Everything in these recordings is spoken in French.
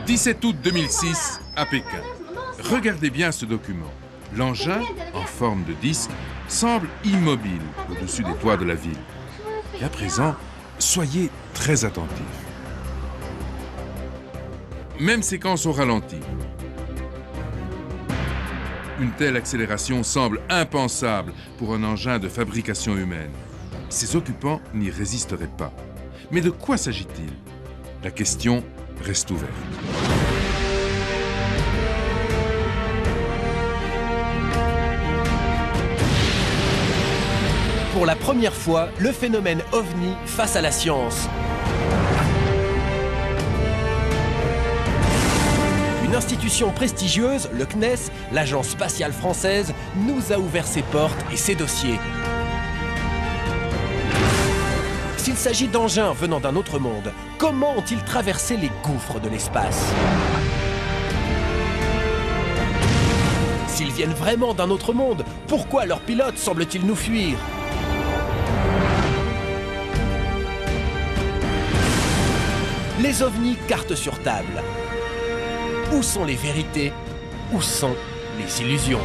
17 août 2006, à Pékin. Regardez bien ce document. L'engin, en forme de disque, semble immobile au-dessus des toits de la ville. Et à présent, soyez très attentifs. Même séquence au ralenti. Une telle accélération semble impensable pour un engin de fabrication humaine. Ses occupants n'y résisteraient pas. Mais de quoi s'agit-il? La question reste ouverte. Pour la première fois, le phénomène OVNI face à la science. Une institution prestigieuse, le CNES, l'Agence spatiale française, nous a ouvert ses portes et ses dossiers. S'il s'agit d'engins venant d'un autre monde, comment ont-ils traversé les gouffres de l'espace? S'ils viennent vraiment d'un autre monde, pourquoi leurs pilotes semblent-ils nous fuir? Les ovnis, cartes sur table. Où sont les vérités? Où sont les illusions?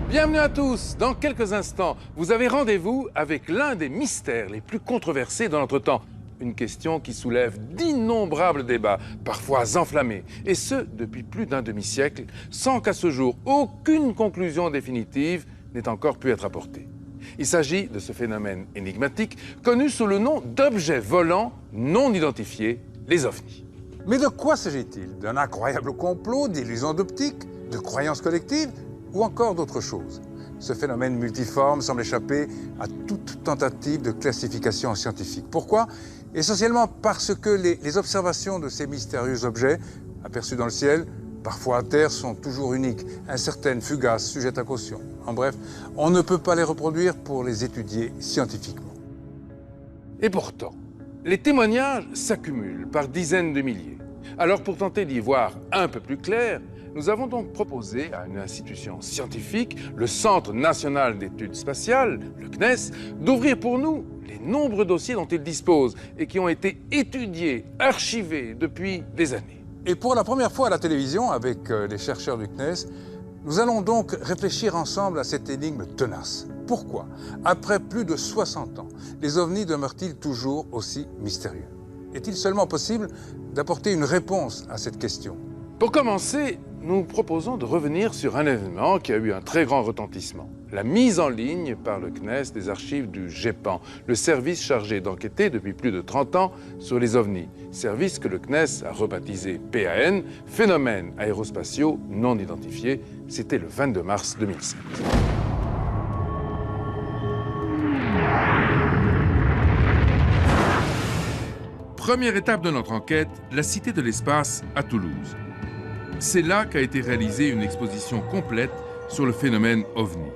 Bienvenue à tous. Dans quelques instants, vous avez rendez-vous avec l'un des mystères les plus controversés de notre temps. Une question qui soulève d'innombrables débats, parfois enflammés, et ce, depuis plus d'un demi-siècle, sans qu'à ce jour, aucune conclusion définitive n'ait encore pu être apportée. Il s'agit de ce phénomène énigmatique, connu sous le nom d'objets volants non identifiés, les ovnis. Mais de quoi s'agit-il? D'un incroyable complot, d'illusions d'optique, de croyances collectives ou encore d'autres choses? Ce phénomène multiforme semble échapper à toute tentative de classification scientifique. Pourquoi? Essentiellement parce que les observations de ces mystérieux objets, aperçus dans le ciel, parfois à terre, sont toujours uniques, incertaines, fugaces, sujettes à caution. En bref, on ne peut pas les reproduire pour les étudier scientifiquement. Et pourtant, les témoignages s'accumulent par dizaines de milliers. Alors pour tenter d'y voir un peu plus clair, nous avons donc proposé à une institution scientifique, le Centre national d'études spatiales, le CNES, d'ouvrir pour nous les nombreux dossiers dont il dispose et qui ont été étudiés, archivés depuis des années. Et pour la première fois à la télévision, avec les chercheurs du CNES, nous allons donc réfléchir ensemble à cette énigme tenace. Pourquoi, après plus de 60 ans, les ovnis demeurent-ils toujours aussi mystérieux? Est-il seulement possible d'apporter une réponse à cette question? Pour commencer, nous proposons de revenir sur un événement qui a eu un très grand retentissement. La mise en ligne par le CNES des archives du GEPAN, le service chargé d'enquêter depuis plus de 30 ans sur les ovnis. Service que le CNES a rebaptisé PAN, Phénomènes aérospatiaux non identifiés. C'était le 22 mars 2007. Première étape de notre enquête, la Cité de l'Espace à Toulouse. C'est là qu'a été réalisée une exposition complète sur le phénomène OVNI.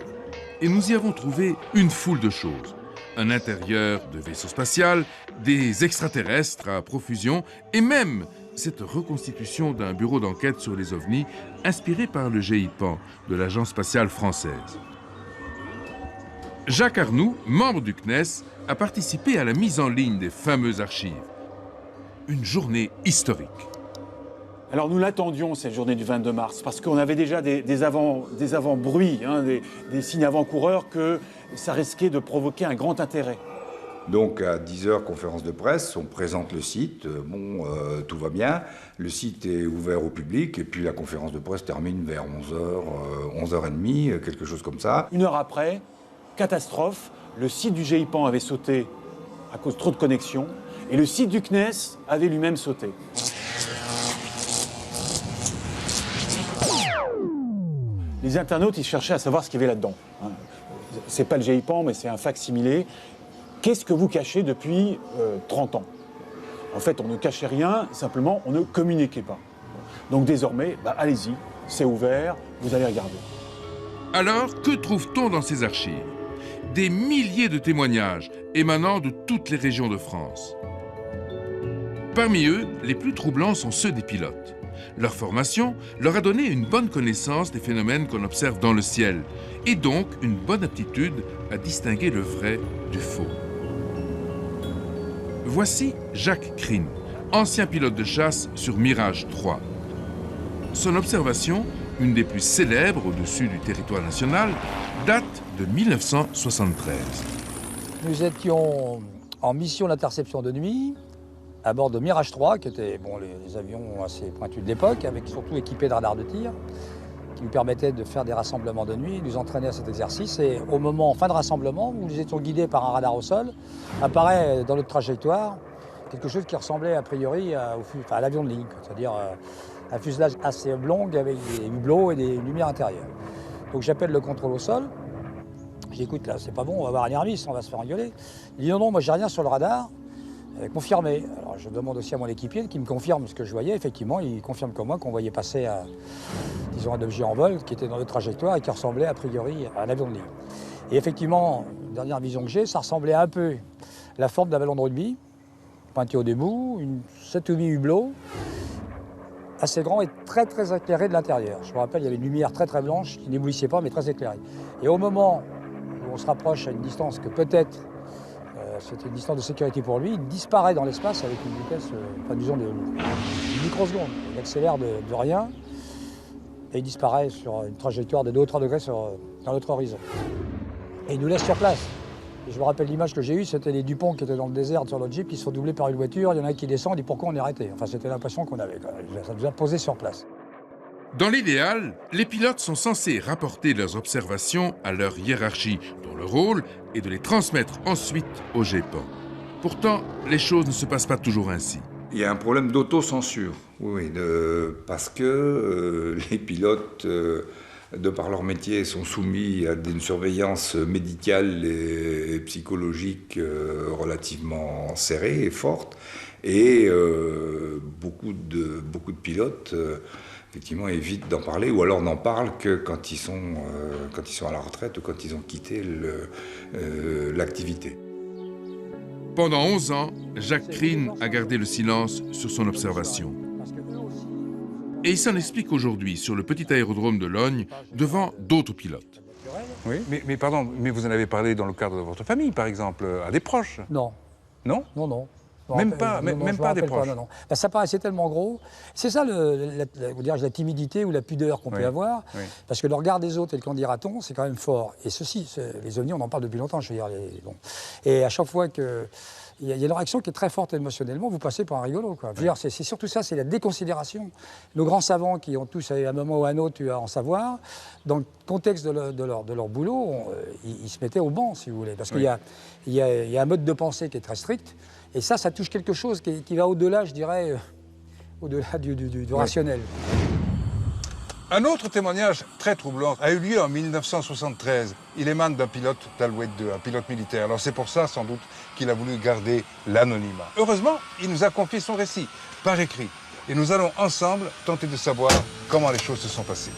Et nous y avons trouvé une foule de choses. Un intérieur de vaisseau spatial, des extraterrestres à profusion et même cette reconstitution d'un bureau d'enquête sur les ovnis inspiré par le GEPAN de l'Agence spatiale française. Jacques Arnoux, membre du CNES, a participé à la mise en ligne des fameuses archives. Une journée historique. Alors nous l'attendions, cette journée du 22 mars, parce qu'on avait déjà des avant-bruits, des signes avant-coureurs que ça risquait de provoquer un grand intérêt. Donc à 10h, conférence de presse, on présente le site, tout va bien, le site est ouvert au public, et puis la conférence de presse termine vers 11h, 11h30, quelque chose comme ça. Une heure après, catastrophe, le site du GEPAN avait sauté à cause de trop de connexions, et le site du CNES avait lui-même sauté. Les internautes, ils cherchaient à savoir ce qu'il y avait là-dedans. C'est pas le GEPAN, mais c'est un facsimilé. Qu'est-ce que vous cachez depuis 30 ans? En fait, on ne cachait rien, simplement, on ne communiquait pas. Donc désormais, allez-y, c'est ouvert, vous allez regarder. Alors, que trouve-t-on dans ces archives? Des milliers de témoignages émanant de toutes les régions de France. Parmi eux, les plus troublants sont ceux des pilotes. Leur formation leur a donné une bonne connaissance des phénomènes qu'on observe dans le ciel, et donc une bonne aptitude à distinguer le vrai du faux. Voici Jacques Crine, ancien pilote de chasse sur Mirage 3. Son observation, une des plus célèbres au-dessus du territoire national, date de 1973. Nous étions en mission d'interception de nuit, à bord de Mirage 3, qui étaient les avions assez pointus de l'époque, avec surtout équipés de radars de tir, qui nous permettaient de faire des rassemblements de nuit, nous entraîner à cet exercice. Et au moment, en fin de rassemblement, où nous étions guidés par un radar au sol, apparaît dans notre trajectoire quelque chose qui ressemblait a priori à l'avion de ligne, c'est-à-dire un fuselage assez oblong avec des hublots et des lumières intérieures. Donc j'appelle le contrôle au sol. J'écoute là, c'est pas bon, on va avoir un airmiss, on va se faire engueuler. Il dit non, moi j'ai rien sur le radar. Confirmé. Alors je demande aussi à mon équipier qui me confirme ce que je voyais. Effectivement, il confirme comme moi qu'on voyait passer disons, un objet en vol qui était dans notre trajectoire et qui ressemblait a priori à un avion de ligne. Et effectivement, dernière vision que j'ai, ça ressemblait un peu à la forme d'un ballon de rugby, pointé au debout, 7 ou 8 hublots, assez grand et très très éclairé de l'intérieur. Je me rappelle, il y avait une lumière très très blanche qui n'éblouissait pas mais très éclairée. Et au moment où on se rapproche à une distance que peut-être c'était une distance de sécurité pour lui, il disparaît dans l'espace avec une vitesse, disons, de microsecondes. Il accélère de rien et il disparaît sur une trajectoire de 2 ou 3 degrés dans notre horizon. Et il nous laisse sur place. Et je me rappelle l'image que j'ai eue, c'était les Dupont qui étaient dans le désert sur notre Jeep, qui se sont doublés par une voiture, il y en a un qui descend, il dit pourquoi on est arrêté. Enfin, c'était l'impression qu'on avait. Ça nous a posé sur place. Dans l'idéal, les pilotes sont censés rapporter leurs observations à leur hiérarchie, dont le rôle est de les transmettre ensuite au GEPAN. Pourtant, les choses ne se passent pas toujours ainsi. Il y a un problème d'autocensure, parce que les pilotes, de par leur métier, sont soumis à une surveillance médicale et psychologique relativement serrée et forte. Et beaucoup de pilotes effectivement évitent d'en parler, ou alors n'en parlent que quand ils sont à la retraite ou quand ils ont quitté l'activité. Pendant 11 ans, Jacques Crine a gardé le silence sur son observation. Et il s'en explique aujourd'hui sur le petit aérodrome de Logne devant d'autres pilotes. Oui, mais pardon, mais vous en avez parlé dans le cadre de votre famille, par exemple, à des proches? Non. Non? Non, non. Même pas des proches. Non. Ben, ça paraissait tellement gros. C'est ça la timidité ou la pudeur qu'on peut avoir. Oui. Parce que le regard des autres et le qu'en dira-t-on, c'est quand même fort. Et ceci, les ovnis, on en parle depuis longtemps, je veux dire. Et à chaque fois que... Il y a une réaction qui est très forte émotionnellement, vous passez pour un rigolo. Quoi. Oui. C'est surtout ça, c'est la déconsidération. Nos grands savants qui ont tous, à un moment ou à un autre, eu à en savoir, dans le contexte de leur boulot, ils se mettaient au banc, si vous voulez. Parce qu'il y a un mode de pensée qui est très strict. Et ça touche quelque chose qui va au-delà, je dirais, au-delà du rationnel. Un autre témoignage très troublant a eu lieu en 1973. Il émane d'un pilote d'Alouette 2, un pilote militaire. Alors c'est pour ça, sans doute, qu'il a voulu garder l'anonymat. Heureusement, il nous a confié son récit, par écrit. Et nous allons ensemble tenter de savoir comment les choses se sont passées.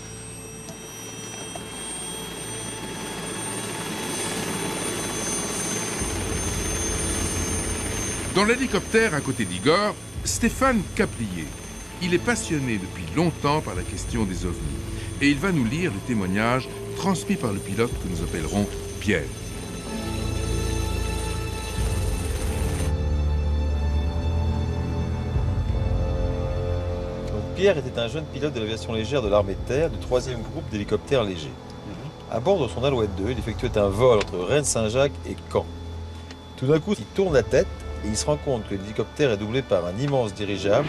Dans l'hélicoptère à côté d'Igor, Stéphane Caplier. Il est passionné depuis longtemps par la question des ovnis. Et il va nous lire le témoignage transmis par le pilote que nous appellerons Pierre. Pierre était un jeune pilote de l'aviation légère de l'armée de terre du 3e groupe d'hélicoptères légers. À bord de son Alouette 2, il effectuait un vol entre Rennes-Saint-Jacques et Caen. Tout d'un coup, il tourne la tête et il se rend compte que l'hélicoptère est doublé par un immense dirigeable,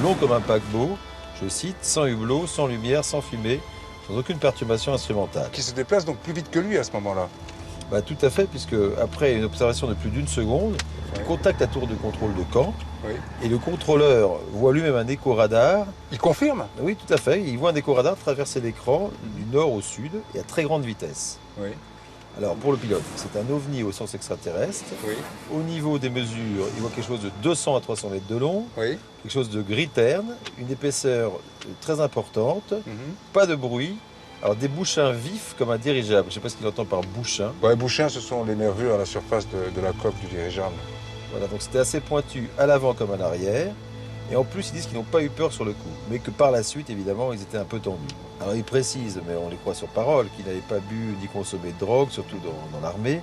long comme un paquebot, je cite, sans hublot, sans lumière, sans fumée, sans aucune perturbation instrumentale. Qui se déplace donc plus vite que lui à ce moment-là? Bah, tout à fait, puisque après une observation de plus d'1 seconde, il contacte la tour de contrôle de Caen, et le contrôleur voit lui-même un écho-radar. Il confirme? Oui, tout à fait. Il voit un écho-radar traverser l'écran du nord au sud et à très grande vitesse. Oui. Alors, pour le pilote, c'est un ovni au sens extraterrestre. Oui. Au niveau des mesures, il voit quelque chose de 200 à 300 mètres de long, oui. Quelque chose de gris terne, une épaisseur très importante, pas de bruit. Alors, des bouchins vifs comme un dirigeable. Je ne sais pas ce qu'il entend par bouchins. Ouais, bouchins, ce sont les nervures à la surface de la coque du dirigeable. Voilà, donc c'était assez pointu à l'avant comme à l'arrière. Et en plus, ils disent qu'ils n'ont pas eu peur sur le coup, mais que par la suite, évidemment, ils étaient un peu tendus. Alors, ils précisent, mais on les croit sur parole, qu'ils n'avaient pas bu ni consommé de drogue, surtout dans l'armée,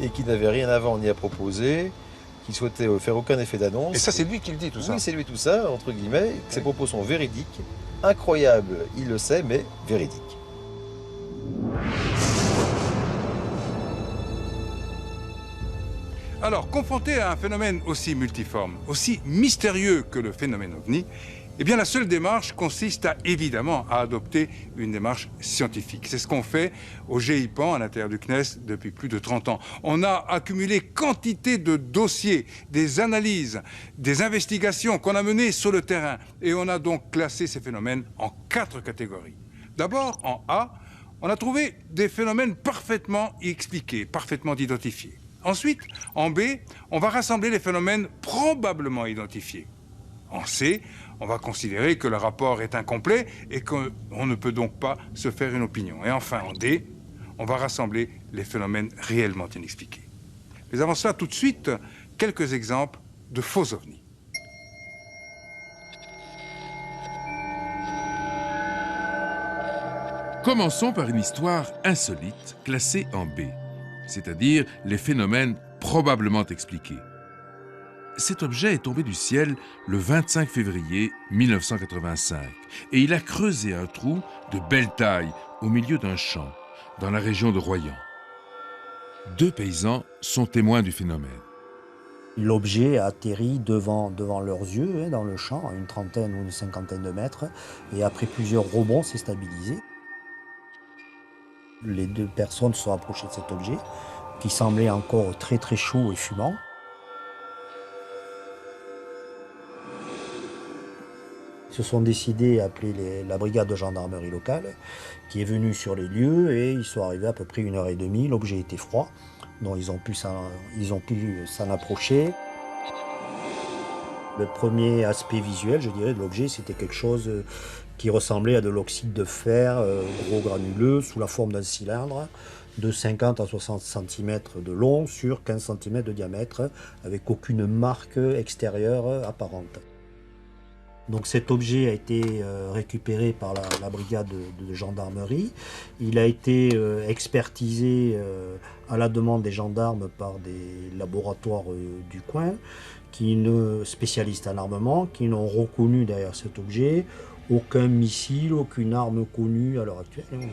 et qu'ils n'avaient rien à vendre ni à proposer. qu'il souhaitait faire aucun effet d'annonce. Et ça, c'est lui qui le dit, tout ça. Oui, c'est lui tout ça, entre guillemets, que ses propos sont véridiques, incroyables, il le sait, mais véridiques. Alors, confronté à un phénomène aussi multiforme, aussi mystérieux que le phénomène OVNI, eh bien, la seule démarche consiste évidemment à adopter une démarche scientifique. C'est ce qu'on fait au GIPAN, à l'intérieur du CNES, depuis plus de 30 ans. On a accumulé quantité de dossiers, des analyses, des investigations qu'on a menées sur le terrain. Et on a donc classé ces phénomènes en 4 catégories. D'abord, en A, on a trouvé des phénomènes parfaitement expliqués, parfaitement identifiés. Ensuite, en B, on va rassembler les phénomènes probablement identifiés. En C, on va considérer que le rapport est incomplet et qu'on ne peut donc pas se faire une opinion. Et enfin, en D, on va rassembler les phénomènes réellement inexpliqués. Mais avant cela, tout de suite, quelques exemples de faux ovnis. Commençons par une histoire insolite classée en B, c'est-à-dire les phénomènes probablement expliqués. Cet objet est tombé du ciel le 25 février 1985 et il a creusé un trou de belle taille au milieu d'un champ, dans la région de Royan. 2 paysans sont témoins du phénomène. L'objet a atterri devant leurs yeux, dans le champ, à une trentaine ou une cinquantaine de mètres, et après plusieurs rebonds, s'est stabilisé. Les 2 personnes se sont approchées de cet objet, qui semblait encore très très chaud et fumant. Ils se sont décidés à appeler la brigade de gendarmerie locale, qui est venue sur les lieux, et ils sont arrivés à peu près 1h30. L'objet était froid, donc ils ont pu s'en approcher. Le premier aspect visuel, je dirais, de l'objet, c'était quelque chose qui ressemblait à de l'oxyde de fer, gros granuleux, sous la forme d'un cylindre, de 50 à 60 cm de long sur 15 cm de diamètre, avec aucune marque extérieure apparente. Donc cet objet a été récupéré par la brigade de gendarmerie. Il a été expertisé à la demande des gendarmes par des laboratoires du coin, spécialistes en armement, qui n'ont reconnu derrière cet objet aucun missile, aucune arme connue à l'heure actuelle.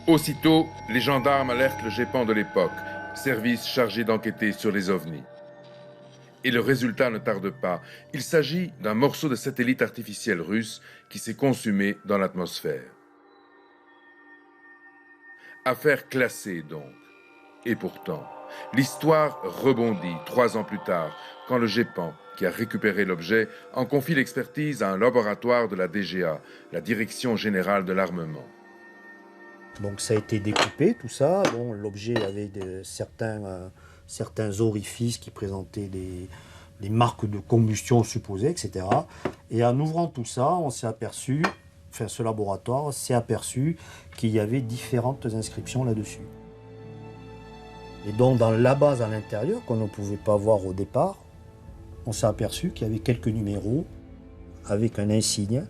Aussitôt, les gendarmes alertent le GEPAN de l'époque, service chargé d'enquêter sur les ovnis. Et le résultat ne tarde pas. Il s'agit d'un morceau de satellite artificiel russe qui s'est consumé dans l'atmosphère. Affaire classée donc. Et pourtant, l'histoire rebondit 3 ans plus tard, quand le GEPAN, qui a récupéré l'objet, en confie l'expertise à un laboratoire de la DGA, la Direction Générale de l'Armement. Donc ça a été découpé, tout ça. Bon, l'objet avait certains orifices qui présentaient des marques de combustion supposées, etc. Et en ouvrant tout ça, on s'est aperçu, ce laboratoire s'est aperçu qu'il y avait différentes inscriptions là-dessus. Et donc dans la base à l'intérieur, qu'on ne pouvait pas voir au départ, on s'est aperçu qu'il y avait quelques numéros avec un insigne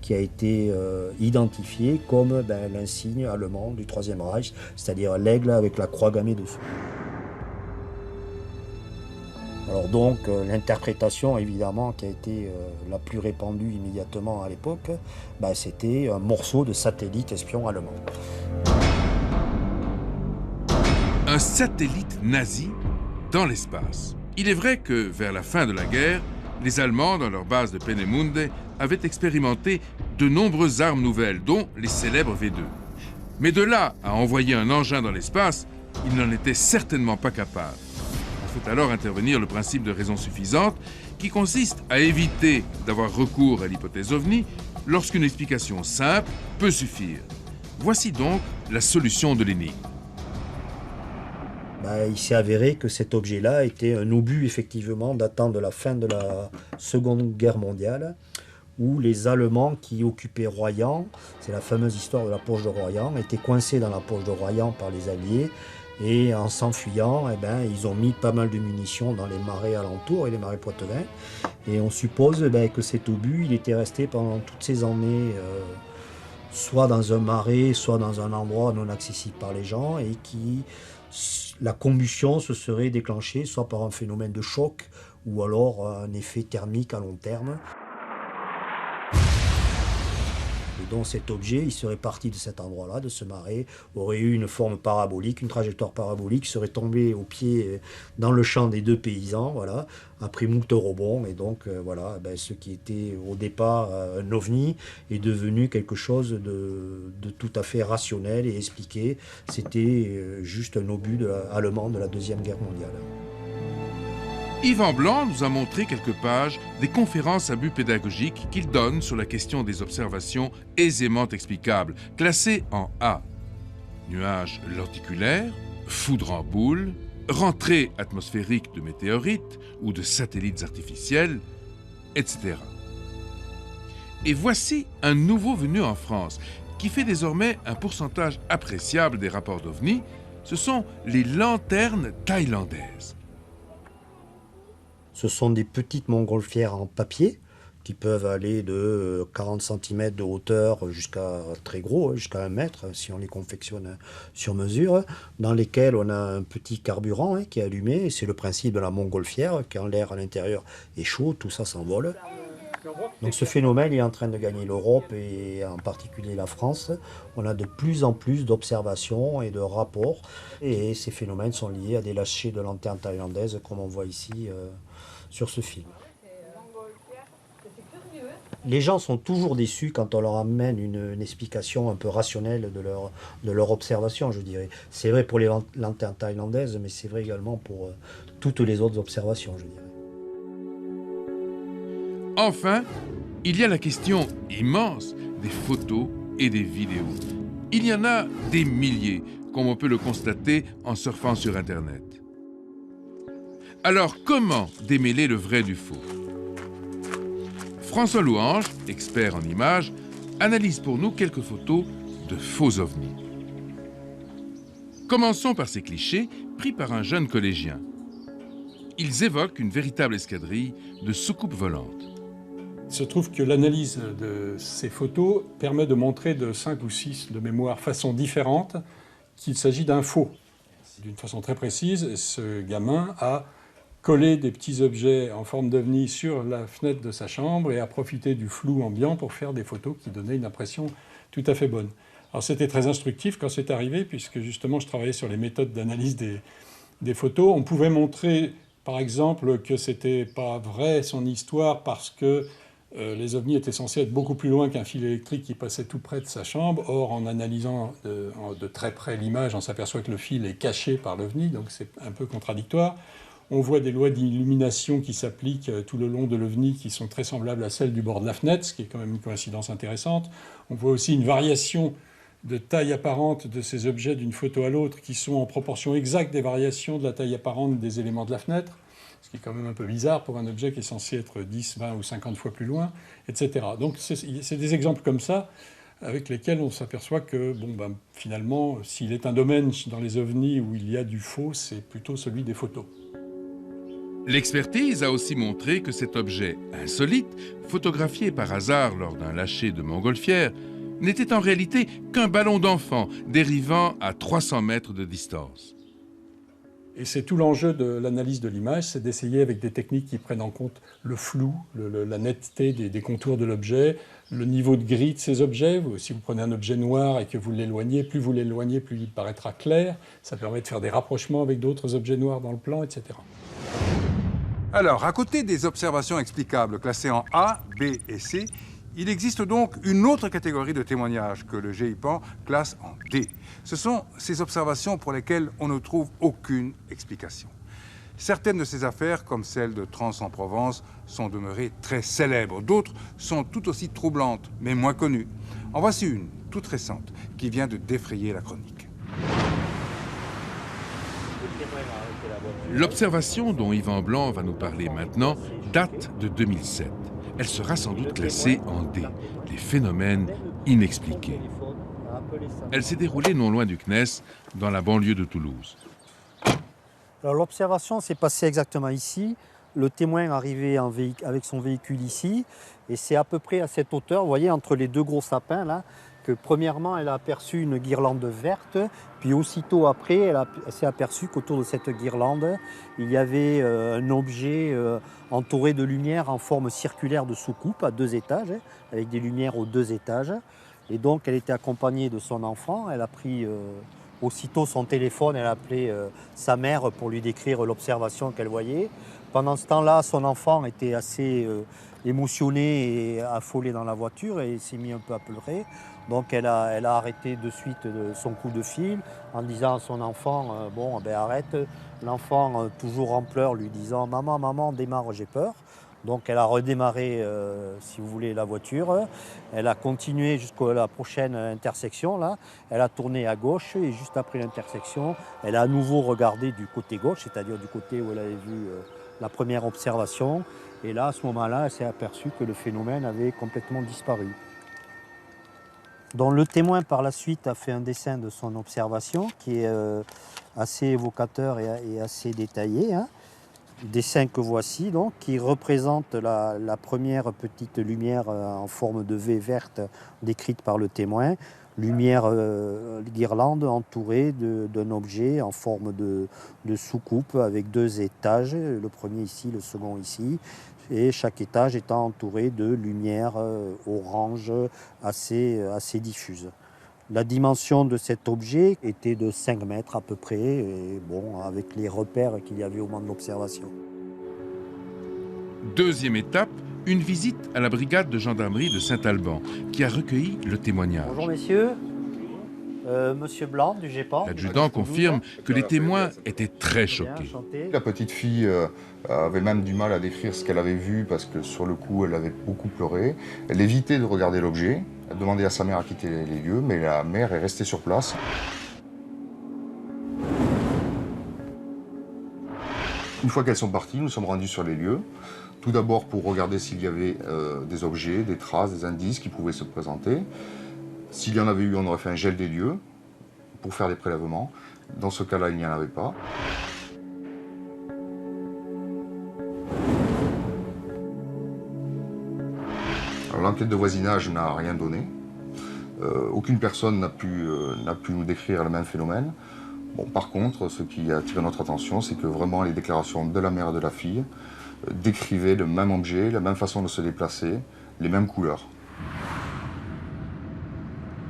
qui a été identifié comme l'insigne allemand du Troisième Reich, c'est-à-dire l'aigle avec la croix gammée dessous. Alors donc l'interprétation évidemment qui a été la plus répandue immédiatement à l'époque, c'était un morceau de satellite espion allemand. Un satellite nazi dans l'espace. Il est vrai que vers la fin de la guerre, les Allemands, dans leur base de Peenemünde, avaient expérimenté de nombreuses armes nouvelles, dont les célèbres V2. Mais de là à envoyer un engin dans l'espace, ils n'en étaient certainement pas capables. Il faut alors intervenir le principe de raison suffisante, qui consiste à éviter d'avoir recours à l'hypothèse ovni lorsqu'une explication simple peut suffire. Voici donc la solution de l'énigme. Il s'est avéré que cet objet-là était un obus effectivement datant de la fin de la Seconde Guerre mondiale, où les Allemands qui occupaient Royan, c'est la fameuse histoire de la poche de Royan, étaient coincés dans la poche de Royan par les Alliés, et en s'enfuyant, ils ont mis pas mal de munitions dans les marais alentours et les marais poitevins, et on suppose que cet obus, il était resté pendant toutes ces années, soit dans un marais, soit dans un endroit non accessible par les gens, et qui la combustion se serait déclenchée soit par un phénomène de choc ou alors un effet thermique à long terme. Et donc cet objet, il serait parti de cet endroit-là, de ce marais, aurait eu une forme parabolique, une trajectoire parabolique, serait tombé au pied dans le champ des deux paysans, voilà, après moult rebonds. Et donc voilà, ce qui était au départ un ovni est devenu quelque chose de tout à fait rationnel et expliqué. C'était juste un obus allemand de la Deuxième Guerre mondiale. Yvan Blanc nous a montré quelques pages des conférences à but pédagogique qu'il donne sur la question des observations aisément explicables, classées en A. Nuages lenticulaires, foudre en boule, rentrée atmosphérique de météorites ou de satellites artificiels, etc. Et voici un nouveau venu en France, qui fait désormais un pourcentage appréciable des rapports d'OVNI, ce sont les lanternes thaïlandaises. Ce sont des petites montgolfières en papier qui peuvent aller de 40 cm de hauteur jusqu'à très gros, jusqu'à 1 mètre, si on les confectionne sur mesure, dans lesquelles on a un petit carburant qui est allumé. C'est le principe de la montgolfière, quand l'air à l'intérieur est chaud, tout ça s'envole. Donc ce phénomène est en train de gagner l'Europe et en particulier la France. On a de plus en plus d'observations et de rapports. Et ces phénomènes sont liés à des lâchers de lanternes thaïlandaises, comme on voit ici sur ce film. Les gens sont toujours déçus quand on leur amène une explication un peu rationnelle de leur observation, je dirais. C'est vrai pour les lanternes thaïlandaises, mais c'est vrai également pour toutes les autres observations, je dirais. Enfin, il y a la question immense des photos et des vidéos. Il y en a des milliers, comme on peut le constater en surfant sur Internet. Alors, comment démêler le vrai du faux? François Louange, expert en images, analyse pour nous quelques photos de faux ovnis. Commençons par ces clichés pris par un jeune collégien. Ils évoquent une véritable escadrille de soucoupes volantes. Il se trouve que l'analyse de ces photos permet de montrer de 5 ou 6 de mémoire façons différentes qu'il s'agit d'un faux. D'une façon très précise, ce gamin a collé des petits objets en forme d'ovni sur la fenêtre de sa chambre et a profité du flou ambiant pour faire des photos qui donnaient une impression tout à fait bonne. Alors c'était très instructif quand c'est arrivé, puisque justement je travaillais sur les méthodes d'analyse des photos. On pouvait montrer par exemple que c'était pas vrai son histoire parce que les ovnis étaient censés être beaucoup plus loin qu'un fil électrique qui passait tout près de sa chambre. Or, en analysant de très près l'image, on s'aperçoit que le fil est caché par l'ovni, donc c'est un peu contradictoire. On voit des lois d'illumination qui s'appliquent tout le long de l'OVNI qui sont très semblables à celles du bord de la fenêtre, ce qui est quand même une coïncidence intéressante. On voit aussi une variation de taille apparente de ces objets d'une photo à l'autre qui sont en proportion exacte des variations de la taille apparente des éléments de la fenêtre, ce qui est quand même un peu bizarre pour un objet qui est censé être 10, 20 ou 50 fois plus loin, etc. Donc c'est des exemples comme ça avec lesquels on s'aperçoit que finalement, s'il est un domaine dans les ovnis où il y a du faux, c'est plutôt celui des photos. L'expertise a aussi montré que cet objet insolite, photographié par hasard lors d'un lâcher de montgolfière, n'était en réalité qu'un ballon d'enfant dérivant à 300 mètres de distance. Et c'est tout l'enjeu de l'analyse de l'image, c'est d'essayer avec des techniques qui prennent en compte le flou, la netteté des contours de l'objet, le niveau de gris de ces objets. Si vous prenez un objet noir et que vous l'éloignez, plus il paraîtra clair. Ça permet de faire des rapprochements avec d'autres objets noirs dans le plan, etc. Alors, à côté des observations explicables classées en A, B et C, il existe donc une autre catégorie de témoignages que le GIPAN classe en D. Ce sont ces observations pour lesquelles on ne trouve aucune explication. Certaines de ces affaires, comme celle de Trans-en-Provence, sont demeurées très célèbres. D'autres sont tout aussi troublantes, mais moins connues. En voici une, toute récente, qui vient de défrayer la chronique. L'observation dont Yvan Blanc va nous parler maintenant date de 2007. Elle sera sans doute classée en D, les phénomènes inexpliqués. Elle s'est déroulée non loin du CNES, dans la banlieue de Toulouse. Alors l'observation s'est passée exactement ici. Le témoin arrivait avec son véhicule ici, et c'est à peu près à cette hauteur, vous voyez, entre les deux gros sapins là, que premièrement, elle a aperçu une guirlande verte, puis aussitôt après, elle s'est aperçue qu'autour de cette guirlande, il y avait un objet entouré de lumière en forme circulaire de soucoupe à 2 étages, avec des lumières aux 2 étages. Et donc, elle était accompagnée de son enfant. Elle a pris aussitôt son téléphone, elle a appelé sa mère pour lui décrire l'observation qu'elle voyait. Pendant ce temps-là, son enfant était assez émotionné et affolé dans la voiture et s'est mis un peu à pleurer. Donc elle a arrêté de suite son coup de fil en disant à son enfant bon ben arrête. L'enfant toujours en pleurs lui disant maman démarre, j'ai peur. Donc elle a redémarré si vous voulez la voiture. Elle a continué jusqu'à la prochaine intersection là. Elle a tourné à gauche et juste après l'intersection, elle a à nouveau regardé du côté gauche, c'est-à-dire du côté où elle avait vu la première observation. Et là, à ce moment-là, elle s'est aperçue que le phénomène avait complètement disparu. Donc le témoin, par la suite, a fait un dessin de son observation qui est assez évocateur et assez détaillé. Hein. Dessin que voici, donc, qui représente la première petite lumière en forme de V verte décrite par le témoin. Lumière guirlande entourée d'un objet en forme de soucoupe avec 2 étages, le premier ici, le second ici, et chaque étage étant entouré de lumière orange assez diffuse. La dimension de cet objet était de 5 mètres à peu près, et bon, avec les repères qu'il y avait au moment de l'observation. Deuxième étape, une visite à la brigade de gendarmerie de Saint-Alban, qui a recueilli le témoignage. Bonjour messieurs, monsieur Blanc du GEPAN. L'adjudant confirme que les témoins étaient très choqués. La petite fille avait même du mal à décrire ce qu'elle avait vu parce que sur le coup elle avait beaucoup pleuré. Elle évitait de regarder l'objet, elle demandait à sa mère à quitter les lieux, mais la mère est restée sur place. Une fois qu'elles sont parties, nous sommes rendus sur les lieux. Tout d'abord pour regarder s'il y avait des objets, des traces, des indices qui pouvaient se présenter. S'il y en avait eu, on aurait fait un gel des lieux pour faire des prélèvements. Dans ce cas-là, il n'y en avait pas. L'enquête de voisinage n'a rien donné. Aucune personne n'a pu nous décrire le même phénomène. Bon, par contre, ce qui a attiré notre attention, c'est que vraiment les déclarations de la mère et de la fille décrivaient le même objet, la même façon de se déplacer, les mêmes couleurs.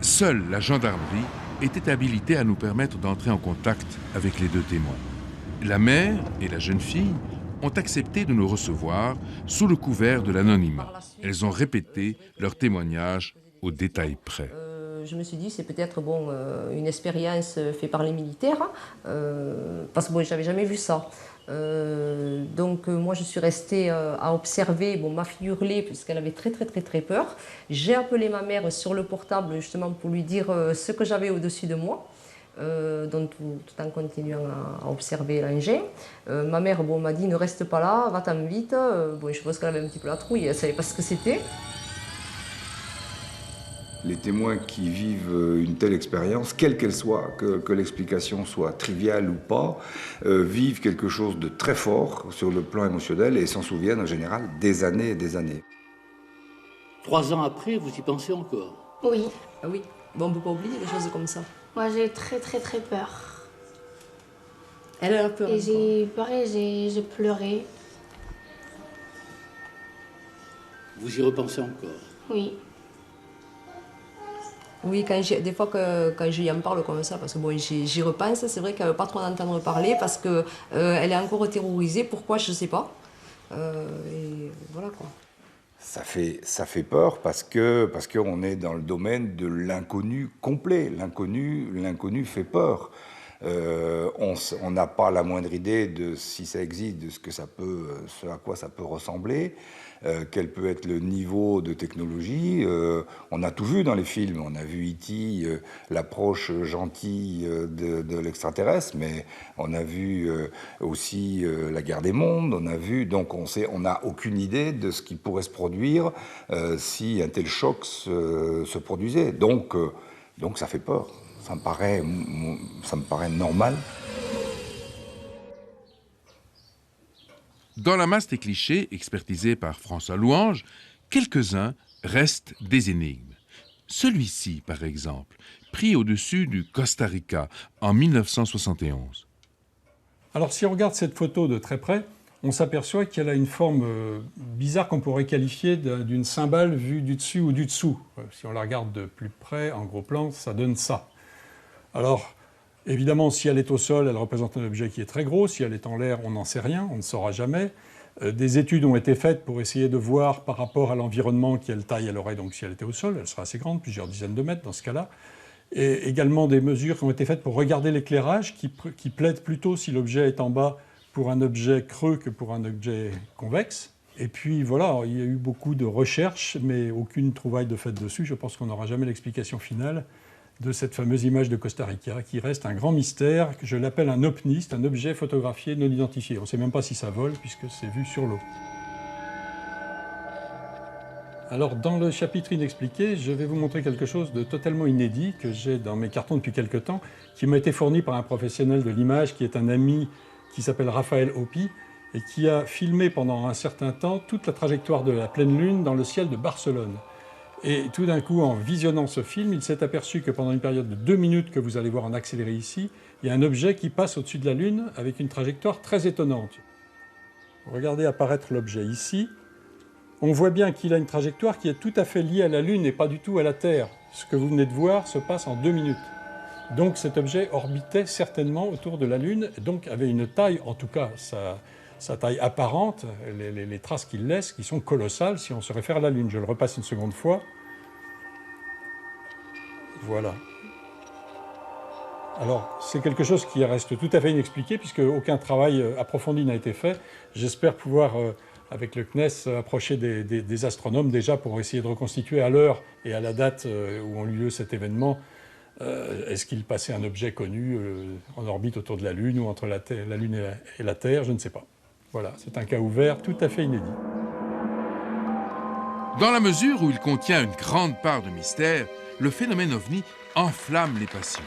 Seule la gendarmerie était habilitée à nous permettre d'entrer en contact avec les 2 témoins. La mère et la jeune fille ont accepté de nous recevoir sous le couvert de l'anonymat. Elles ont répété leur témoignage au détail près. Je me suis dit c'est peut-être bon, une expérience faite par les militaires, parce que bon, j'avais jamais vu ça. Donc moi je suis restée à observer, bon, ma fille hurlait puisqu'elle avait très peur. J'ai appelé ma mère sur le portable justement pour lui dire ce que j'avais au-dessus de moi, donc tout en continuant à observer l'engin. Ma mère bon, m'a dit ne reste pas là, va-t'en vite. Bon, je pense qu'elle avait un petit peu la trouille, elle ne savait pas ce que c'était. Les témoins qui vivent une telle expérience, quelle qu'elle soit, que l'explication soit triviale ou pas, vivent quelque chose de très fort sur le plan émotionnel et s'en souviennent en général des années et des années. 3 ans après, vous y pensez encore? Oui. Ah oui, bon, on ne peut pas oublier des choses comme ça. Moi j'ai très peur. Elle a peur. Et j'ai pleuré. Vous y repensez encore? Oui. Oui, des fois quand j'y en parle comme ça, parce que bon, j'y repense, c'est vrai qu'elle ne veut pas trop en entendre parler parce qu'elle est encore terrorisée. Pourquoi, je ne sais pas. Et voilà quoi. Ça fait peur parce qu'on est dans le domaine de l'inconnu complet. L'inconnu fait peur. On n'a pas la moindre idée de si ça existe, de ce à quoi ça peut ressembler. Quel peut être le niveau de technologie. On a tout vu dans les films. On a vu E.T., l'approche gentille de l'extraterrestre, mais on a vu aussi la guerre des mondes. Donc on n'a aucune idée de ce qui pourrait se produire si un tel choc se produisait. Donc ça fait peur. Ça me paraît normal. Dans la masse des clichés expertisés par François Louange, quelques-uns restent des énigmes. Celui-ci, par exemple, pris au-dessus du Costa Rica en 1971. Alors si on regarde cette photo de très près, on s'aperçoit qu'elle a une forme bizarre qu'on pourrait qualifier d'une cymbale vue du dessus ou du dessous. Si on la regarde de plus près, en gros plan, ça donne ça. Alors, évidemment, si elle est au sol, elle représente un objet qui est très gros. Si elle est en l'air, on n'en sait rien, on ne saura jamais. Des études ont été faites pour essayer de voir par rapport à l'environnement quelle taille elle aurait. Donc si elle était au sol, elle serait assez grande, plusieurs dizaines de mètres dans ce cas-là. Et également des mesures qui ont été faites pour regarder l'éclairage, qui plaident plutôt si l'objet est en bas pour un objet creux que pour un objet convexe. Et puis voilà, il y a eu beaucoup de recherches, mais aucune trouvaille de fait dessus. Je pense qu'on n'aura jamais l'explication finale de cette fameuse image de Costa Rica, qui reste un grand mystère, que je l'appelle un opniste, un objet photographié non identifié. On ne sait même pas si ça vole, puisque c'est vu sur l'eau. Alors, dans le chapitre inexpliqué, je vais vous montrer quelque chose de totalement inédit que j'ai dans mes cartons depuis quelque temps, qui m'a été fourni par un professionnel de l'image, qui est un ami qui s'appelle Raphaël Hopi, et qui a filmé pendant un certain temps toute la trajectoire de la pleine lune dans le ciel de Barcelone. Et tout d'un coup, en visionnant ce film, il s'est aperçu que pendant une période de 2 minutes que vous allez voir en accéléré ici, il y a un objet qui passe au-dessus de la Lune avec une trajectoire très étonnante. Regardez apparaître l'objet ici. On voit bien qu'il a une trajectoire qui est tout à fait liée à la Lune et pas du tout à la Terre. Ce que vous venez de voir se passe en 2 minutes. Donc cet objet orbitait certainement autour de la Lune, donc avait une taille, en tout cas sa taille apparente, les traces qu'il laisse, qui sont colossales si on se réfère à la Lune. Je le repasse une seconde fois. Voilà. Alors, c'est quelque chose qui reste tout à fait inexpliqué, puisque aucun travail approfondi n'a été fait. J'espère pouvoir, avec le CNES, approcher des astronomes déjà pour essayer de reconstituer à l'heure et à la date où ont eu lieu cet événement, est-ce qu'il passait un objet connu en orbite autour de la Lune ou entre la Lune et la Terre, je ne sais pas. Voilà, c'est un cas ouvert tout à fait inédit. Dans la mesure où il contient une grande part de mystère, le phénomène OVNI enflamme les passions.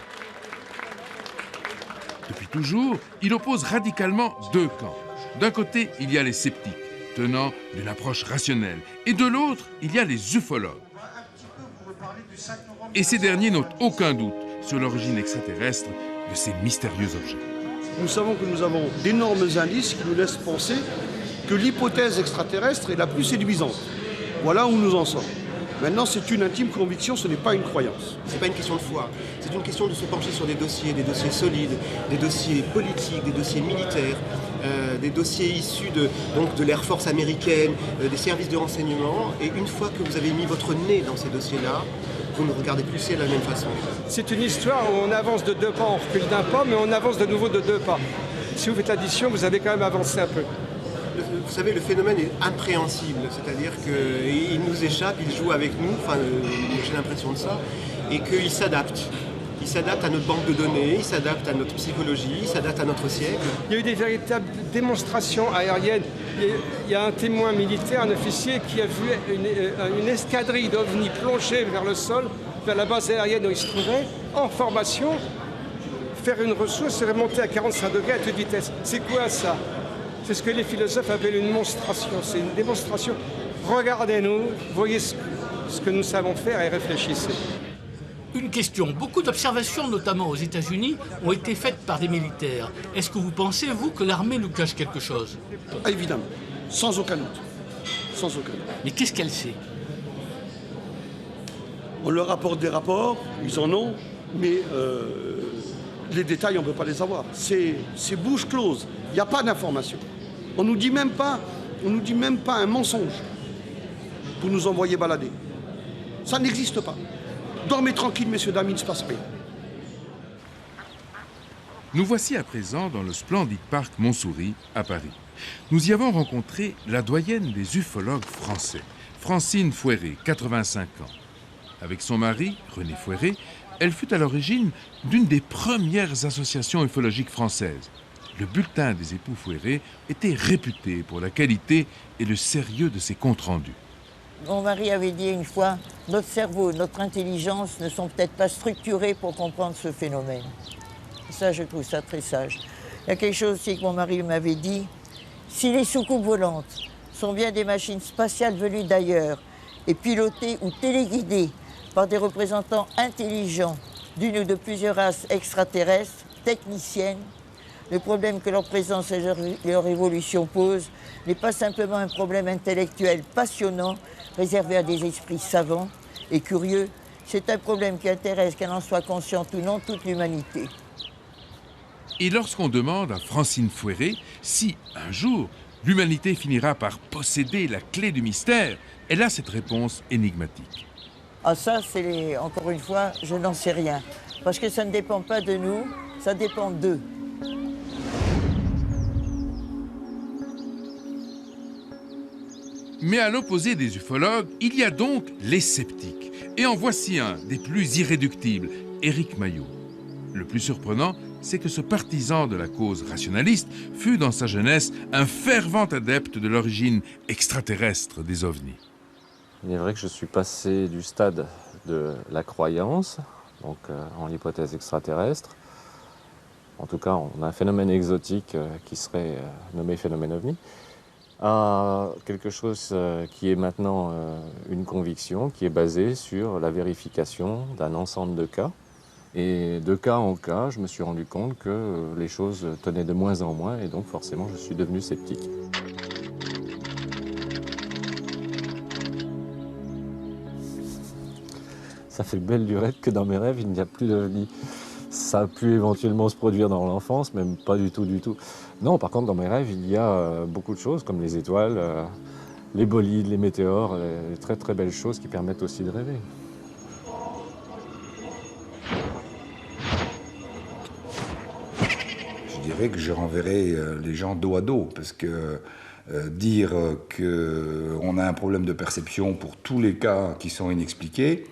Depuis toujours, il oppose radicalement 2 camps. D'un côté, il y a les sceptiques, tenant d'une approche rationnelle, et de l'autre, il y a les ufologues. Et ces derniers n'ont aucun doute sur l'origine extraterrestre de ces mystérieux objets. Nous savons que nous avons d'énormes indices qui nous laissent penser que l'hypothèse extraterrestre est la plus séduisante. Voilà où nous en sommes. Maintenant, c'est une intime conviction, ce n'est pas une croyance. Ce n'est pas une question de foi, c'est une question de se pencher sur des dossiers solides, des dossiers politiques, des dossiers militaires, des dossiers issus de l'Air Force américaine, des services de renseignement. Et une fois que vous avez mis votre nez dans ces dossiers-là, vous ne regardez plus le ciel de la même façon. C'est une histoire où on avance de 2 pas, on recule d'1 pas, mais on avance de nouveau de 2 pas. Si vous faites l'addition, vous avez quand même avancé un peu. Vous savez, le phénomène est impréhensible, c'est-à-dire qu'il nous échappe, il joue avec nous, enfin j'ai l'impression de ça, et qu'il s'adapte. Il s'adapte à notre banque de données, il s'adapte à notre psychologie, il s'adapte à notre siècle. Il y a eu des véritables démonstrations aériennes. Il y a un témoin militaire, un officier, qui a vu une escadrille d'ovnis plonger vers le sol, vers la base aérienne où il se trouvait, en formation, faire une ressource et remonter à 45 degrés à toute vitesse. C'est quoi ça? C'est ce que les philosophes appellent une monstration. C'est une démonstration. Regardez-nous, voyez ce que nous savons faire et réfléchissez. Une question. Beaucoup d'observations, notamment aux États-Unis, ont été faites par des militaires. Est-ce que vous pensez, vous, que l'armée nous cache quelque chose? Ah, évidemment, sans aucun doute. Sans aucun doute. Mais qu'est-ce qu'elle sait? On leur apporte des rapports, ils en ont, mais les détails, on ne peut pas les avoir. C'est bouche close, il n'y a pas d'information. On ne nous dit même pas un mensonge pour nous envoyer balader. Ça n'existe pas. Dormez tranquille, messieurs, dames, il ne se passe rien. Nous voici à présent dans le splendide parc Montsouris, à Paris. Nous y avons rencontré la doyenne des ufologues français, Francine Fouéré, 85 ans. Avec son mari, René Fouéré, elle fut à l'origine d'une des premières associations ufologiques françaises. Le bulletin des époux Fouéré était réputé pour la qualité et le sérieux de ses comptes rendus. Mon mari avait dit une fois, notre cerveau, notre intelligence ne sont peut-être pas structurés pour comprendre ce phénomène. Ça, je trouve ça très sage. Il y a quelque chose aussi que mon mari m'avait dit, si les soucoupes volantes sont bien des machines spatiales venues d'ailleurs et pilotées ou téléguidées par des représentants intelligents d'une ou de plusieurs races extraterrestres, techniciennes. Le problème que leur présence et leur évolution posent n'est pas simplement un problème intellectuel passionnant, réservé à des esprits savants et curieux. C'est un problème qui intéresse, qu'elle en soit consciente ou non, toute l'humanité. Et lorsqu'on demande à Francine Fouéré si, un jour, l'humanité finira par posséder la clé du mystère, elle a cette réponse énigmatique. Ah ça, c'est encore une fois, je n'en sais rien. Parce que ça ne dépend pas de nous, ça dépend d'eux. Mais à l'opposé des ufologues, il y a donc les sceptiques. Et en voici un des plus irréductibles, Éric Maillot. Le plus surprenant, c'est que ce partisan de la cause rationaliste fut dans sa jeunesse un fervent adepte de l'origine extraterrestre des ovnis. Il est vrai que je suis passé du stade de la croyance, donc en l'hypothèse extraterrestre. En tout cas, on a un phénomène exotique qui serait nommé phénomène ovni, à quelque chose qui est maintenant une conviction, qui est basée sur la vérification d'un ensemble de cas. Et de cas en cas, je me suis rendu compte que les choses tenaient de moins en moins, et donc forcément, je suis devenu sceptique. Ça fait belle lurette que dans mes rêves, il n'y a plus d'ovnis. Ça a pu éventuellement se produire dans l'enfance, mais pas du tout, du tout. Non, par contre, dans mes rêves, il y a beaucoup de choses, comme les étoiles, les bolides, les météores, les très très belles choses qui permettent aussi de rêver. Je dirais que je renverrai les gens dos à dos, parce que dire qu'on a un problème de perception pour tous les cas qui sont inexpliqués,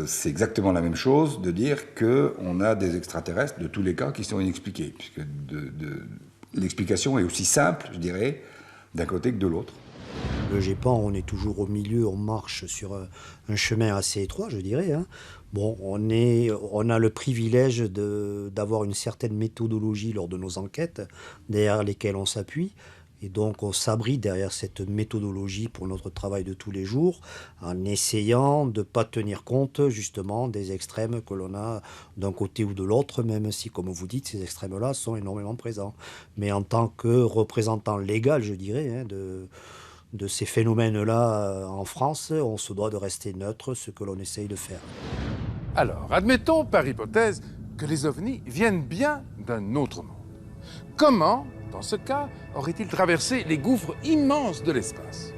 c'est exactement la même chose de dire qu'on a des extraterrestres de tous les cas qui sont inexpliqués, puisque l'explication est aussi simple, je dirais, d'un côté que de l'autre. Le GEPAN, on est toujours au milieu, on marche sur un chemin assez étroit, je dirais. Hein. Bon, on a le privilège d'avoir une certaine méthodologie lors de nos enquêtes, derrière lesquelles on s'appuie. Et donc on s'abrite derrière cette méthodologie pour notre travail de tous les jours, en essayant de ne pas tenir compte justement des extrêmes que l'on a d'un côté ou de l'autre, même si, comme vous dites, ces extrêmes-là sont énormément présents. Mais en tant que représentant légal, je dirais, hein, de ces phénomènes-là en France, on se doit de rester neutre, ce que l'on essaye de faire. Alors, admettons par hypothèse que les ovnis viennent bien d'un autre monde. Comment, dans ce cas, auraient-ils traversé les gouffres immenses de l'espace?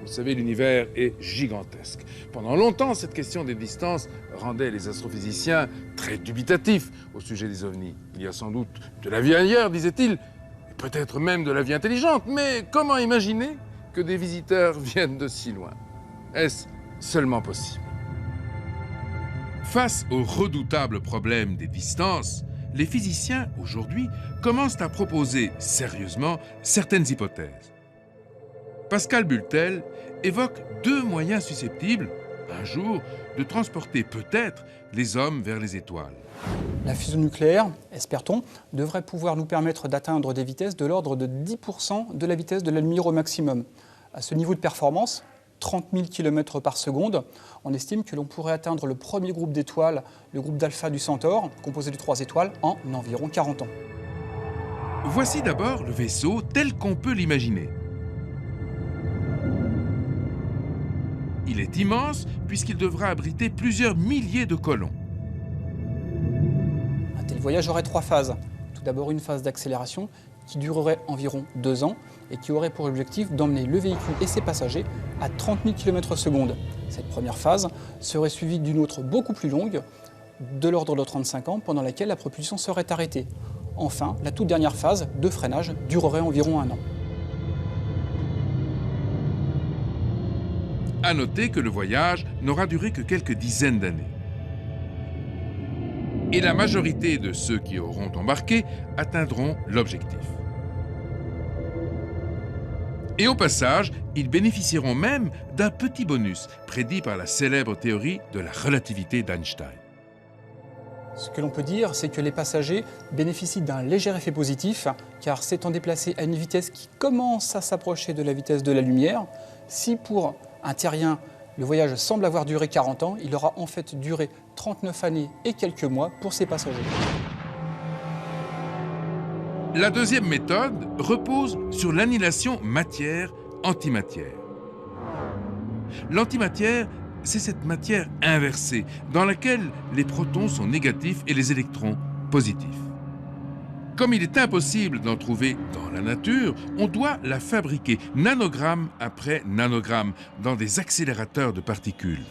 Vous savez, l'univers est gigantesque. Pendant longtemps, cette question des distances rendait les astrophysiciens très dubitatifs au sujet des ovnis. Il y a sans doute de la vie ailleurs, disait-il, et peut-être même de la vie intelligente, mais comment imaginer que des visiteurs viennent de si loin? Est-ce seulement possible? Face au redoutable problème des distances, les physiciens, aujourd'hui, commencent à proposer sérieusement certaines hypothèses. Pascal Bultel évoque deux moyens susceptibles, un jour, de transporter peut-être les hommes vers les étoiles. La fusion nucléaire, espère-t-on, devrait pouvoir nous permettre d'atteindre des vitesses de l'ordre de 10% de la vitesse de la lumière au maximum. À ce niveau de performance, 30 000 km par seconde, on estime que l'on pourrait atteindre le premier groupe d'étoiles, le groupe d'Alpha du Centaure, composé de 3 étoiles, en environ 40 ans. Voici d'abord le vaisseau tel qu'on peut l'imaginer. Il est immense puisqu'il devra abriter plusieurs milliers de colons. Un tel voyage aurait 3 phases. Tout d'abord une phase d'accélération qui durerait environ 2 ans et qui aurait pour objectif d'emmener le véhicule et ses passagers à 30 000 km/s. Cette première phase serait suivie d'une autre beaucoup plus longue, de l'ordre de 35 ans, pendant laquelle la propulsion serait arrêtée. Enfin, la toute dernière phase de freinage durerait environ 1 an. À noter que le voyage n'aura duré que quelques dizaines d'années. Et la majorité de ceux qui auront embarqué atteindront l'objectif. Et au passage, ils bénéficieront même d'un petit bonus prédit par la célèbre théorie de la relativité d'Einstein. Ce que l'on peut dire, c'est que les passagers bénéficient d'un léger effet positif, car s'étant déplacés à une vitesse qui commence à s'approcher de la vitesse de la lumière, si pour un terrien Le voyage semble avoir duré 40 ans, il aura en fait duré 39 années et quelques mois pour ses passagers. La deuxième méthode repose sur l'annihilation matière-antimatière. L'antimatière, c'est cette matière inversée, dans laquelle les protons sont négatifs et les électrons positifs. Comme il est impossible d'en trouver dans la nature, on doit la fabriquer nanogramme après nanogramme dans des accélérateurs de particules.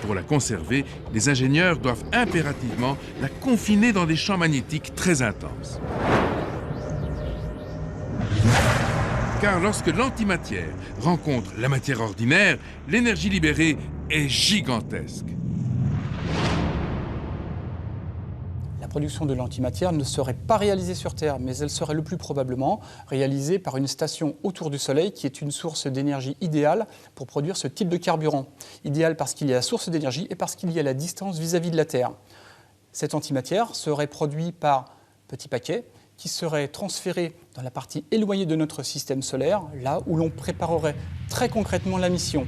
Pour la conserver, les ingénieurs doivent impérativement la confiner dans des champs magnétiques très intenses. Car lorsque l'antimatière rencontre la matière ordinaire, l'énergie libérée est gigantesque. La production de l'antimatière ne serait pas réalisée sur Terre, mais elle serait le plus probablement réalisée par une station autour du Soleil qui est une source d'énergie idéale pour produire ce type de carburant. Idéal parce qu'il y a la source d'énergie et parce qu'il y a la distance vis-à-vis de la Terre. Cette antimatière serait produite par petits paquets qui seraient transférés dans la partie éloignée de notre système solaire, là où l'on préparerait très concrètement la mission.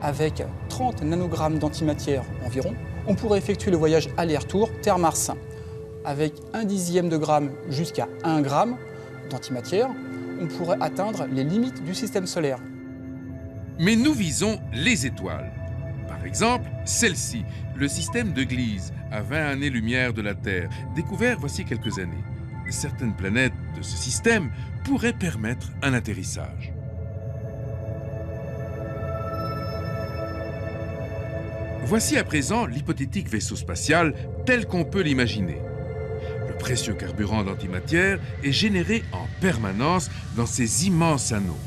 Avec 30 nanogrammes d'antimatière environ, on pourrait effectuer le voyage aller-retour Terre-Mars. Avec 1/10 de gramme jusqu'à 1 gramme d'antimatière, on pourrait atteindre les limites du système solaire. Mais nous visons les étoiles. Par exemple, celle-ci, le système de Gliese, à 20 années-lumière de la Terre, découvert voici quelques années. Certaines planètes de ce système pourraient permettre un atterrissage. Voici à présent l'hypothétique vaisseau spatial tel qu'on peut l'imaginer. Le précieux carburant d'antimatière est généré en permanence dans ces immenses anneaux.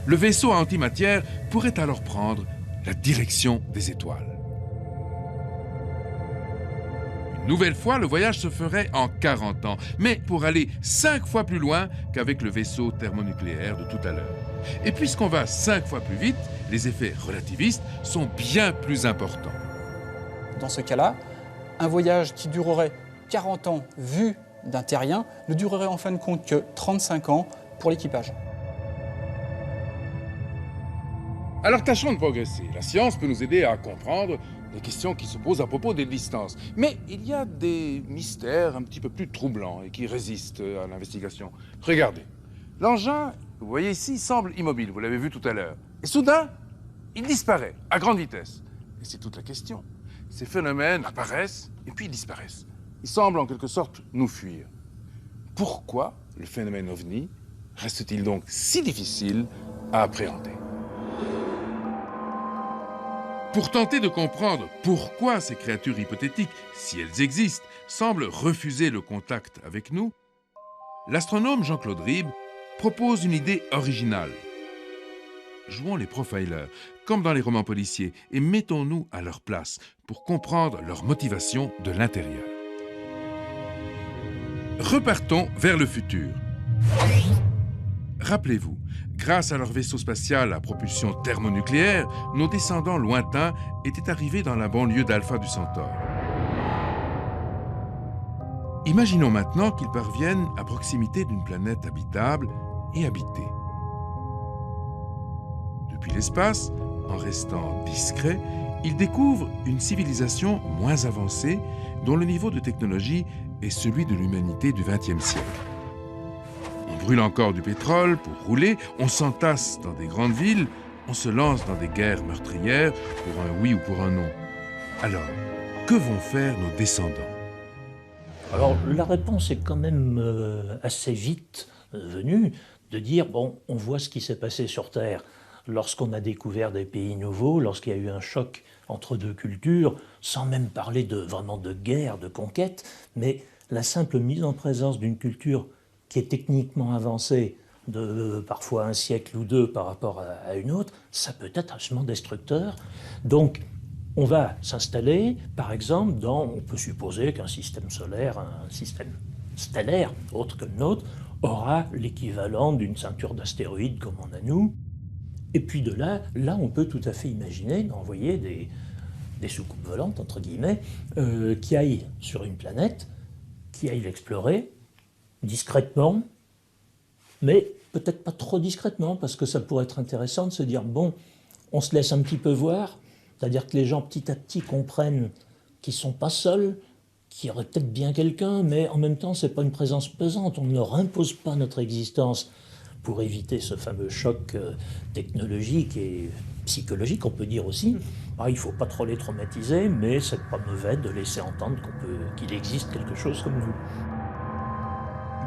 Le vaisseau à antimatière pourrait alors prendre la direction des étoiles. Une nouvelle fois, le voyage se ferait en 40 ans, mais pour aller 5 fois plus loin qu'avec le vaisseau thermonucléaire de tout à l'heure. Et puisqu'on va 5 fois plus vite, les effets relativistes sont bien plus importants. Dans ce cas-là, un voyage qui durerait 40 ans vu d'un terrien ne durerait en fin de compte que 35 ans pour l'équipage. Alors tâchons de progresser. La science peut nous aider à comprendre les questions qui se posent à propos des distances. Mais il y a des mystères un petit peu plus troublants et qui résistent à l'investigation. Regardez, l'engin, vous voyez ici, semble immobile, vous l'avez vu tout à l'heure. Et soudain, il disparaît à grande vitesse. Et c'est toute la question. Ces phénomènes apparaissent et puis ils disparaissent. Ils semblent en quelque sorte nous fuir. Pourquoi le phénomène OVNI reste-t-il donc si difficile à appréhender ? Pour tenter de comprendre pourquoi ces créatures hypothétiques, si elles existent, semblent refuser le contact avec nous, l'astronome Jean-Claude Ribes propose une idée originale. Jouons les profilers, comme dans les romans policiers, et mettons-nous à leur place pour comprendre leur motivation de l'intérieur. Repartons vers le futur. Rappelez-vous, grâce à leur vaisseau spatial à propulsion thermonucléaire, nos descendants lointains étaient arrivés dans la banlieue d'Alpha du Centaure. Imaginons maintenant qu'ils parviennent à proximité d'une planète habitable et habitée. Depuis l'espace, en restant discrets, ils découvrent une civilisation moins avancée dont le niveau de technologie est celui de l'humanité du XXe siècle. On brûle encore du pétrole pour rouler, on s'entasse dans des grandes villes, on se lance dans des guerres meurtrières pour un oui ou pour un non. Alors, que vont faire nos descendants ? Alors, la réponse est quand même assez vite venue de dire, bon, on voit ce qui s'est passé sur Terre lorsqu'on a découvert des pays nouveaux, lorsqu'il y a eu un choc entre deux cultures, sans même parler vraiment de guerre, de conquête, mais la simple mise en présence d'une culture qui est techniquement avancée de parfois un siècle ou deux par rapport à une autre, ça peut être absolument destructeur. Donc, on va s'installer, par exemple, on peut supposer qu'un système solaire, un système stellaire, autre que le nôtre, aura l'équivalent d'une ceinture d'astéroïdes comme on a nous. Et puis de là, on peut tout à fait imaginer d'envoyer des soucoupes volantes, entre guillemets, qui aillent sur une planète, qui aillent l'explorer discrètement, mais peut-être pas trop discrètement, parce que ça pourrait être intéressant de se dire, bon, on se laisse un petit peu voir, c'est-à-dire que les gens petit à petit comprennent qu'ils ne sont pas seuls, qu'il y aurait peut-être bien quelqu'un, mais en même temps, ce n'est pas une présence pesante, on ne leur impose pas notre existence pour éviter ce fameux choc technologique et psychologique, on peut dire aussi. Il ne faut pas trop les traumatiser, mais c'est pas mauvais de laisser entendre qu'il existe quelque chose comme nous.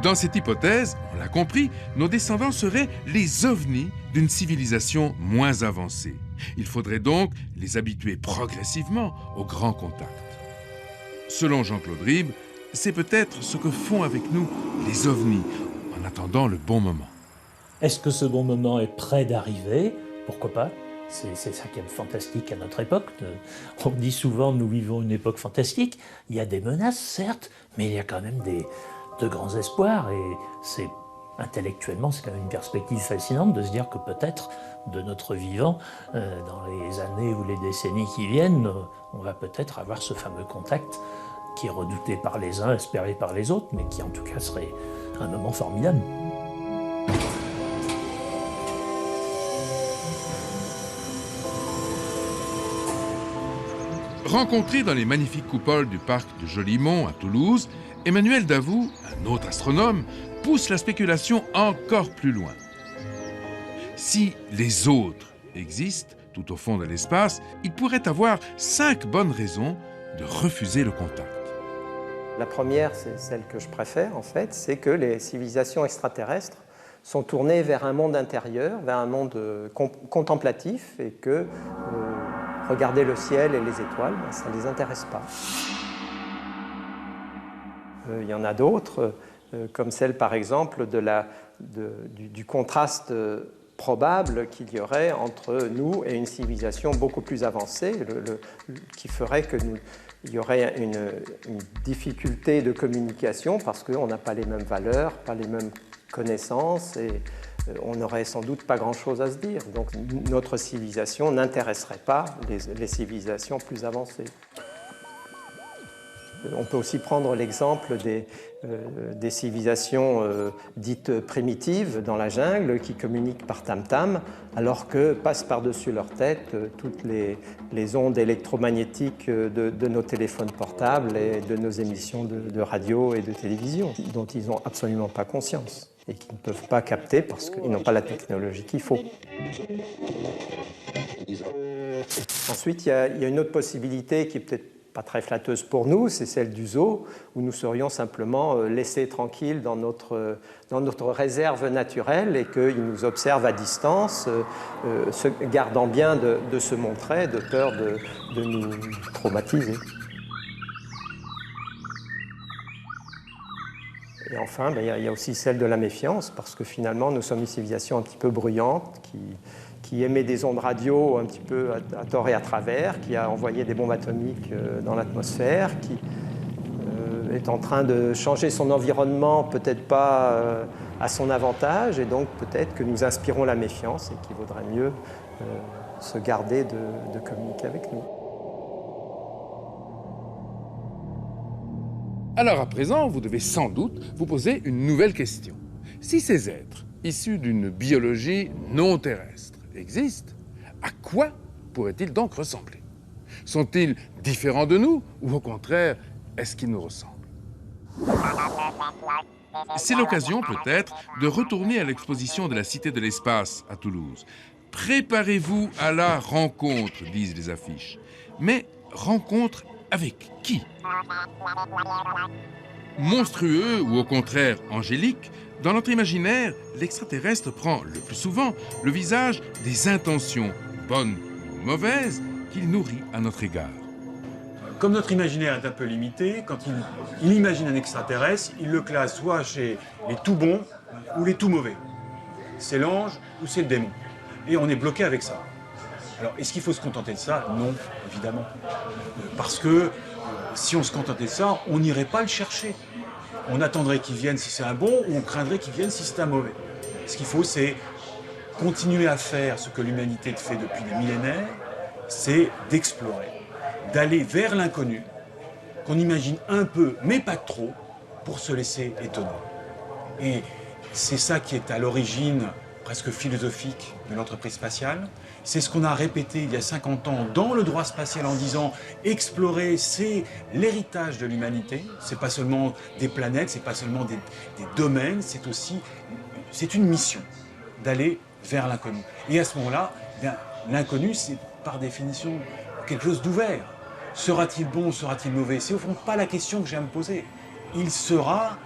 Dans cette hypothèse, on l'a compris, nos descendants seraient les ovnis d'une civilisation moins avancée. Il faudrait donc les habituer progressivement au grand contact. Selon Jean-Claude Ribes, c'est peut-être ce que font avec nous les ovnis en attendant le bon moment. Est-ce que ce bon moment est près d'arriver? Pourquoi pas? C'est ça qui est fantastique à notre époque. On dit souvent, nous vivons une époque fantastique. Il y a des menaces, certes, mais il y a quand même de grands espoirs. Et intellectuellement, c'est quand même une perspective fascinante de se dire que peut-être, de notre vivant, dans les années ou les décennies qui viennent, on va peut-être avoir ce fameux contact qui est redouté par les uns, espéré par les autres, mais qui en tout cas serait un moment formidable. Rencontré dans les magnifiques coupoles du parc de Jolimont à Toulouse, Emmanuel Davout, un autre astronome, pousse la spéculation encore plus loin. Si les autres existent tout au fond de l'espace, il pourrait avoir 5 bonnes raisons de refuser le contact. La première, c'est celle que je préfère en fait, c'est que les civilisations extraterrestres sont tournées vers un monde intérieur, vers un monde contemplatif et que regarder le ciel et les étoiles, ça ne les intéresse pas. Il y en a d'autres, comme celle par exemple du contraste probable qu'il y aurait entre nous et une civilisation beaucoup plus avancée, qui ferait qu'il y aurait une difficulté de communication parce qu'on n'a pas les mêmes valeurs, pas les mêmes connaissances et on n'aurait sans doute pas grand-chose à se dire. Donc notre civilisation n'intéresserait pas les civilisations plus avancées. On peut aussi prendre l'exemple des civilisations dites primitives dans la jungle qui communiquent par tam-tam alors que passent par-dessus leur tête toutes les ondes électromagnétiques de nos téléphones portables et de nos émissions de radio et de télévision dont ils n'ont absolument pas conscience et qu'ils ne peuvent pas capter parce qu'ils n'ont pas la technologie qu'il faut. Ensuite, il y a une autre possibilité qui est peut-être pas très flatteuse pour nous, c'est celle du zoo, où nous serions simplement laissés tranquilles dans notre réserve naturelle et qu'ils nous observent à distance, se gardant bien de se montrer, de peur de nous traumatiser. Et enfin, il y a aussi celle de la méfiance, parce que finalement, nous sommes une civilisation un petit peu bruyante, qui émet des ondes radio un petit peu à tort et à travers, qui a envoyé des bombes atomiques dans l'atmosphère, qui est en train de changer son environnement, peut-être pas à son avantage, et donc peut-être que nous inspirons la méfiance et qu'il vaudrait mieux se garder de communiquer avec nous. Alors à présent, vous devez sans doute vous poser une nouvelle question. Si ces êtres, issus d'une biologie non terrestre, existent, à quoi pourraient-ils donc ressembler? Sont-ils différents de nous ou au contraire, est-ce qu'ils nous ressemblent? C'est l'occasion peut-être de retourner à l'exposition de la Cité de l'Espace à Toulouse. Préparez-vous à la rencontre, disent les affiches. Mais rencontre avec qui? Monstrueux ou au contraire angélique, dans notre imaginaire, l'extraterrestre prend le plus souvent le visage des intentions, bonnes ou mauvaises, qu'il nourrit à notre égard. Comme notre imaginaire est un peu limité, quand il imagine un extraterrestre, il le classe soit chez les tout bons ou les tout mauvais. C'est l'ange ou c'est le démon. Et on est bloqué avec ça. Alors, est-ce qu'il faut se contenter de ça? Non, évidemment. Parce que si on se contentait de ça, on n'irait pas le chercher. On attendrait qu'il vienne si c'est un bon ou on craindrait qu'il vienne si c'est un mauvais. Ce qu'il faut, c'est continuer à faire ce que l'humanité fait depuis des millénaires, c'est d'explorer. d'aller vers l'inconnu, qu'on imagine un peu, mais pas trop, pour se laisser étonner. Et c'est ça qui est à l'origine presque philosophique de l'entreprise spatiale. C'est ce qu'on a répété il y a 50 ans dans le droit spatial en disant explorer, c'est l'héritage de l'humanité. C'est pas seulement des planètes, c'est pas seulement des domaines, c'est une mission d'aller vers l'inconnu. Et à ce moment-là, l'inconnu, c'est par définition quelque chose d'ouvert. Sera-t-il bon, sera-t-il mauvais? C'est au fond pas la question que j'ai à me poser. Il sera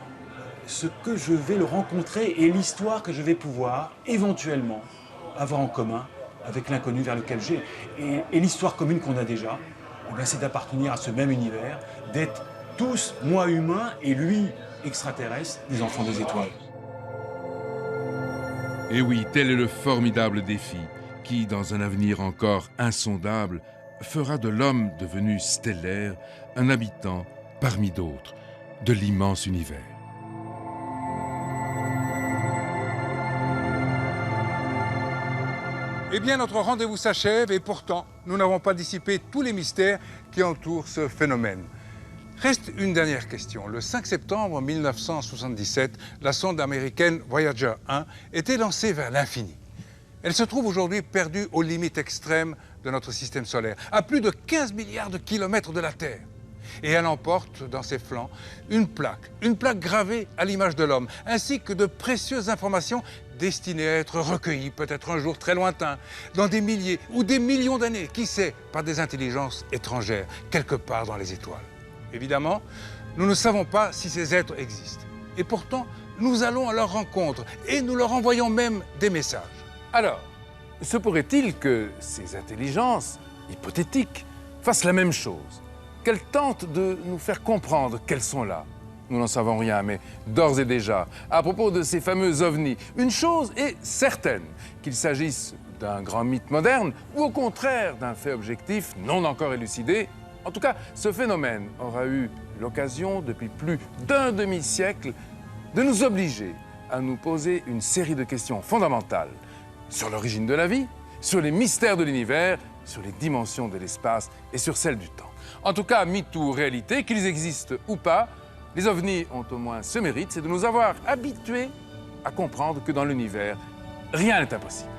ce que je vais le rencontrer et l'histoire que je vais pouvoir éventuellement avoir en commun avec l'inconnu vers lequel j'ai. Et l'histoire commune qu'on a déjà, c'est d'appartenir à ce même univers, d'être tous, moi humain et lui extraterrestre, des enfants des étoiles. Et oui, tel est le formidable défi qui, dans un avenir encore insondable, fera de l'homme devenu stellaire un habitant parmi d'autres de l'immense univers. Eh bien, notre rendez-vous s'achève et pourtant, nous n'avons pas dissipé tous les mystères qui entourent ce phénomène. Reste une dernière question. Le 5 septembre 1977, la sonde américaine Voyager 1 était lancée vers l'infini. Elle se trouve aujourd'hui perdue aux limites extrêmes de notre système solaire, à plus de 15 milliards de kilomètres de la Terre. Et elle emporte dans ses flancs une plaque gravée à l'image de l'homme, ainsi que de précieuses informations destinées à être recueillies, peut-être un jour très lointain, dans des milliers ou des millions d'années, qui sait, par des intelligences étrangères, quelque part dans les étoiles. Évidemment, nous ne savons pas si ces êtres existent. Et pourtant, nous allons à leur rencontre et nous leur envoyons même des messages. Alors, se pourrait-il que ces intelligences hypothétiques fassent la même chose, qu'elles tentent de nous faire comprendre qu'elles sont là? Nous n'en savons rien, mais d'ores et déjà, à propos de ces fameux ovnis, une chose est certaine, qu'il s'agisse d'un grand mythe moderne ou au contraire d'un fait objectif non encore élucidé. En tout cas, ce phénomène aura eu l'occasion, depuis plus d'un demi-siècle, de nous obliger à nous poser une série de questions fondamentales sur l'origine de la vie, sur les mystères de l'univers, sur les dimensions de l'espace et sur celles du temps. En tout cas, mythe ou réalité, qu'ils existent ou pas, les ovnis ont au moins ce mérite, c'est de nous avoir habitués à comprendre que dans l'univers, rien n'est impossible.